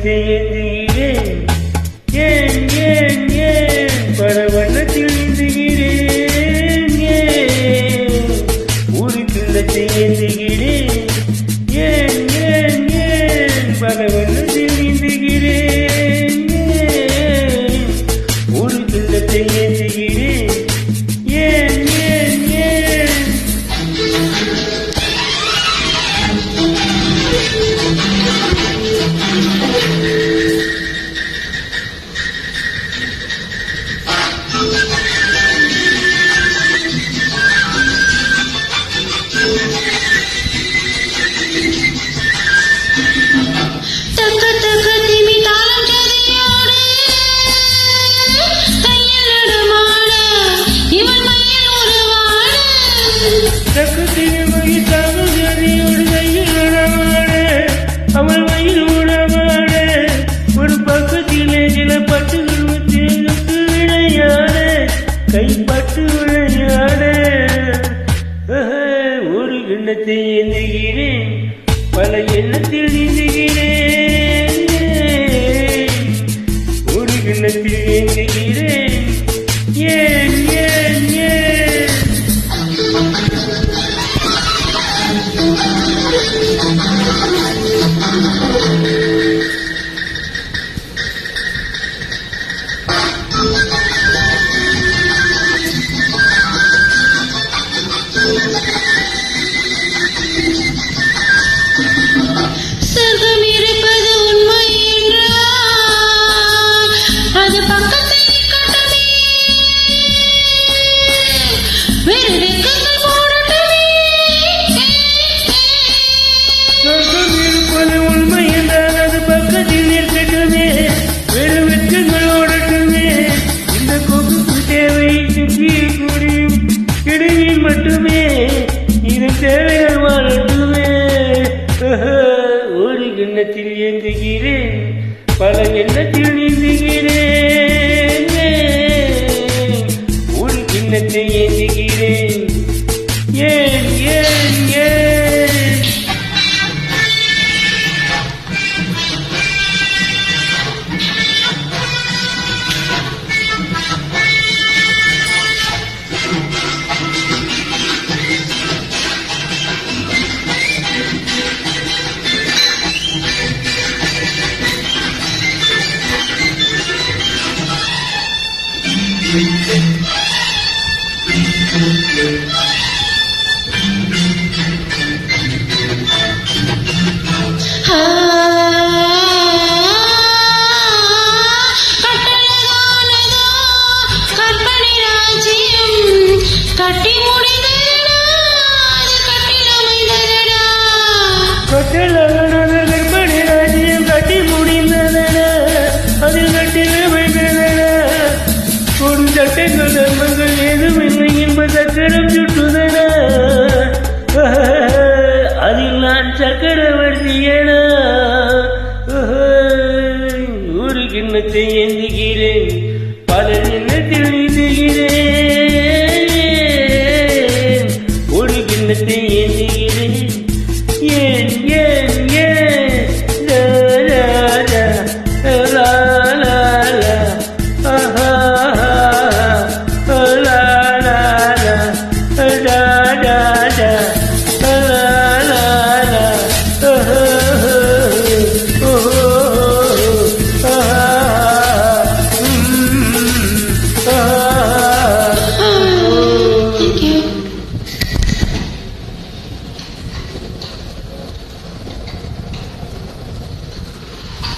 கிண்ணத்தை ஏந்துகிறேன் ஏன் ஏன் ஏன் பல வண்ணத்தில் ஏந்துகிறேன் ஏன் ஒரு கிண்ணத்தை ஏந்துகிறேன் ஏன் ஏன் ஏன் பல வண்ணத்தில் ஏந்துகிறேன் ஏன் ஒரு கிண்ணத்தை ஏந்துகிறேன் ஏன் ஏன் ஏன் அவள் வயிறு உணவாட ஒரு பக்கத்திலே சில பட்டுகள் வச்சு விளையாட கைப்பட்டு விளையாட ஒரு எண்ணத்தை ஏந்துகிறேன் பல எண்ணத்தில் நீந்துகிறேன் ஒரு எண்ணத்தில் ஏந்துகிறேன் ஏன் ஏன் ஏன் சொர்க்கம் இருப்பது உண்மை என்றால் அது பக்கத்தை கட்டமே வேறு வெக்கங்கள் போடட்டுமே சொர்க்கம் இருப்பது உண்மை என்றால் அது பக்கத்தில் இருக்கட்டுமே வேறு வெக்கங்கள் ஓடட்டுமே இந்த கொகுக்கு தேவை கூடியும் இடையில் மட்டுமே இது தேவைகள் வாழட்டுமே ஒரு எண்ணத்தில் இயங்குகிறேன் பல எண்ணத்தில் நீந்துகிறேன் ஒரு கிண்ணத்தை ஏந்துகிறேன் ஏன் ஏன் ஏன் கட்டழகானதோ கற்பனை ராஜ்யம் கட்டி முடிந்ததடா அது கட்டிடமைந்ததடா கட்டழகான கற்பனை ராஜ்யம் கட்டி முடிந்ததன அதில் கட்டிடமைந்ததன ஒரு சட்டங்கள் தர்மங்கள் ஏதுமில்லை என்ப சக்கரம் சுட்டுதன அதில் நான் சக்கரவர்த்தியனா ஒரு கிண்ணத்தை